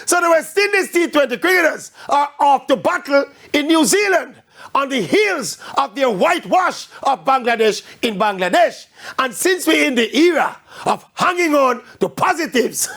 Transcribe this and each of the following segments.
So the West Indies T20 cricketers are off to battle in New Zealand on the heels of their whitewash of Bangladesh in Bangladesh. And since we're in the era of hanging on to positives,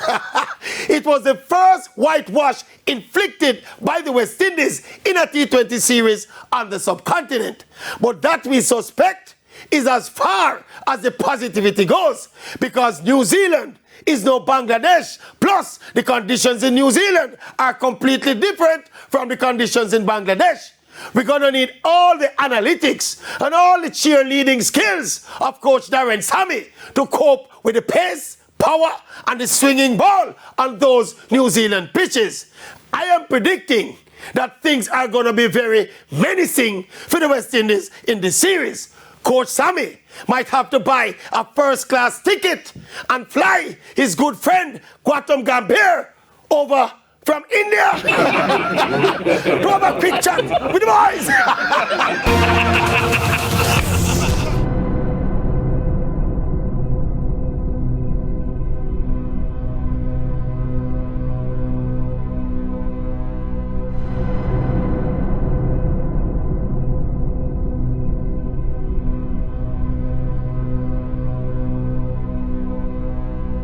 it was the first whitewash inflicted by the West Indies in a T20 series on the subcontinent. But that we suspect is as far as the positivity goes, because New Zealand is no Bangladesh. Plus, the conditions in New Zealand are completely different from the conditions in Bangladesh. We're going to need all the analytics and all the cheerleading skills of Coach Darren Sammy to cope with the pace, power, and the swinging ball on those New Zealand pitches. I am predicting that things are going to be very menacing for the West Indies in this series. Coach Sammy might have to buy a first-class ticket and fly his good friend Gautam Gambhir over from India to have a quick chat with the boys.